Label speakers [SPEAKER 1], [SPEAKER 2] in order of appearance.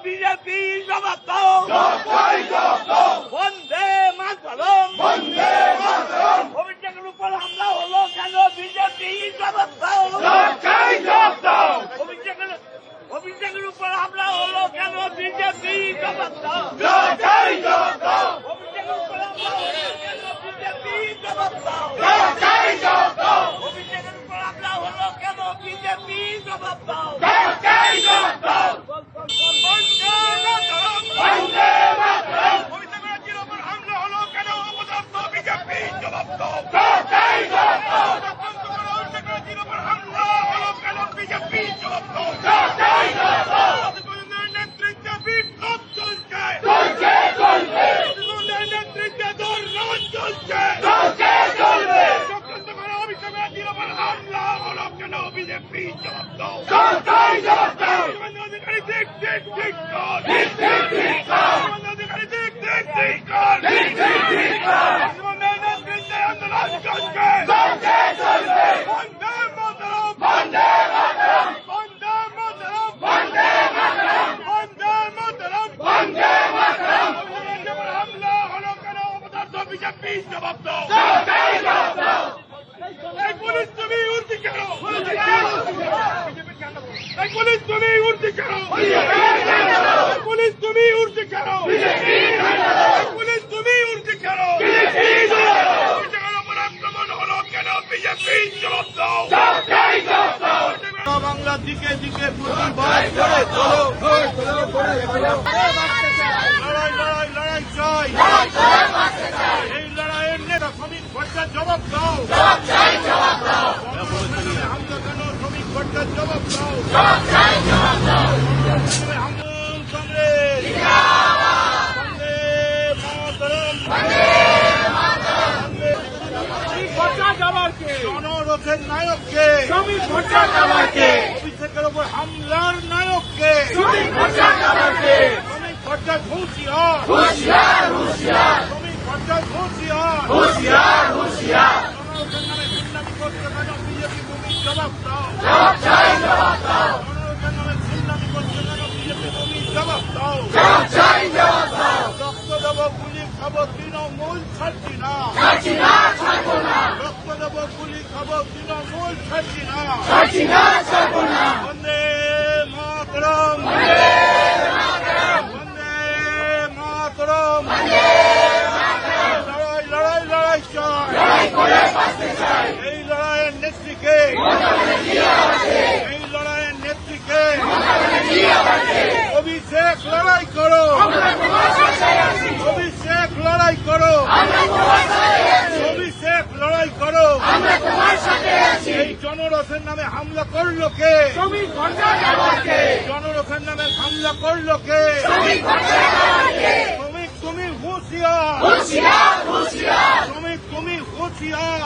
[SPEAKER 1] BJP জবাব দাও, বন্দে মাতরম, অভিষেকের উপর হামলা হলো কেন বিজেপি জবাব দাও, অভিষেকের উপর হামলা হলো কেন বিজেপি জবাব দাও, অভিষেকের উপর হামলা হলো কেন বিজেপি জবাব দাও, অভিষেকের উপর হামলা হলো কেন বিজেপি জবাব দাও, অভিষেকের উপর হামলা হলো কেন অপদার্থ বিজেপি জবাব দাও, অভিষেকের উপর হামলা হলো কেন বিজেপি জবাব দাও, নেতৃত্বে বিপ্লব চলছে, নেতৃত্বে দৌড় চলছে, অভিষেকের উপর হামলা হলো কেন বিজেপি জবাব দাও, অধিকারী দিক দিক দিক কর, অধিকারী দিক দিক দিক কর, নেতৃত্বে আন্দোলন চলছে, বন্দে মাতরম, বন্দে মাতরম, বন্দে মাতরম, বন্দে মাতরম, বন্দে মাতরম, বন্দে মাতরম, হামলা হলো কেন অপদার্থ বিজেপি জবাব দাও, এই পুলিশ তুমি উর্দি কেন, এই পুলিশ তুমি উর্দি কেন, পুলিশ তুমি উর্দি কেন, পুলিশ তুমি উর্দি কেন, আক্রমণ হলো কেন বিজেপি জবাব দাও, বাংলা দিকে দিকে প্রতিবাদ করে চলো, লড়াই লড়াই লড়াই চাই, এই লড়াইয়ের নেতা শ্রমিক ভট্টার জবাব দাও, হামলা কেন শ্রমিক ভট্টার জবাব দাও, আমল কংগ্রেস, বন্দে মাতরম, জনরথের নায়ককে, অভিষেকের উপর হামলার নায়ককে, শ্রমিক ভট্টার হুঁশিয়ার, শ্রমিক ভট্টার হুঁশিয়ার, জনরথের নামে গুন্ডামি করতে কেন বিজেপি ভূমির জবাব দাও, জনরথের নামে গুন্ডামি করতে কেন বিজেপি ভূমির জবাব দাও, রক্ত দেব গুলি খাবো তৃণমূল ছাড়ছি না, রক্ত দেব গুলি খাবো তৃণমূল ছাড়ছি না, বন্দে মাতরম, বন্দে মাতরম, লড়াই লড়াই লড়াই চাই, এই লড়াইয়ের নেত্রীকে, এই লড়াইয়ের নেত্রীকে, অভিষেক লড়াই করো, অভিষেক লড়াই করো, অভিষেক লড়াই করো, এই জনরথের নামে হামলা করলো কে, জনরথের নামে হামলা করলো কে, শ্রমিক তুমি হুঁশিয়ার, শ্রমিক তুমি হুঁশিয়ার,